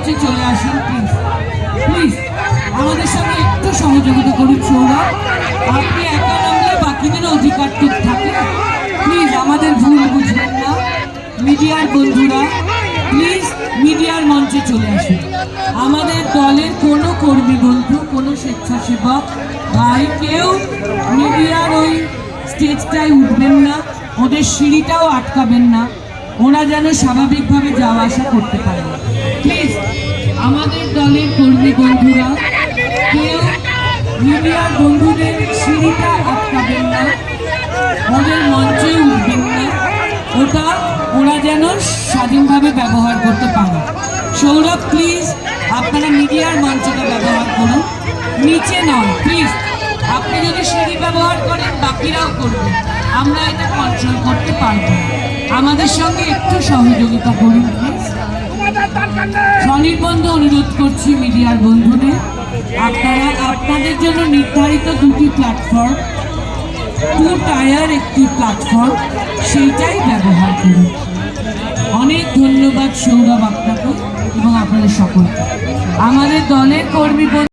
মঞ্চে চলে আসুন প্লিজ প্লিজ আমাদের সঙ্গে একটু সহযোগিতা করুন। সৌরভ, আপনি একা নামলে বাকিদেরও অধিকার তো থাকে। প্লিজ আমাদের ভুল বুঝবেন না। মিডিয়ার বন্ধুরা প্লিজ মিডিয়ার মঞ্চে চলে আসুন। আমাদের দলের কোনো কর্মী বন্ধু, কোনো স্বেচ্ছাসেবক ভাই কেউ মিডিয়ার ওই স্টেজটায় উঠবেন না, ওদের সিঁড়িটাও আটকাবেন না, ওরা যেন স্বাভাবিকভাবে যাওয়া আসা করতে পারে। প্লিজ আমাদের দলের কর্মী বন্ধুরা কেউ মিডিয়ার বন্ধুদের সিঁড়িটা আটকাবেন না, ওদের মঞ্চে উঠবেন না, ওটা ওরা যেন স্বাধীনভাবে ব্যবহার করতে পারে। সৌরভ প্লিজ আপনারা মিডিয়ার মঞ্চটা ব্যবহার করুন, নিচে নয় প্লিজ। আপনি যদি সিঁড়ি ব্যবহার করেন বাকিরাও করবেন, আমরা এটা কন্ট্রোল করতে পারবো। আমাদের সঙ্গে একটু সহযোগিতা করুন প্লিজ। স্বনির্বন্ধ অনুরোধ করছি মিডিয়ার বন্ধুদের, আপনারা আপনাদের জন্য নির্ধারিত দুটি প্ল্যাটফর্ম, 2 টায়ার একটি প্ল্যাটফর্ম, সেইটাই ব্যবহার করুন। অনেক ধন্যবাদ সৌরভ আপনাকে এবং আপনাদের সকলকে। আমাদের দলের কর্মী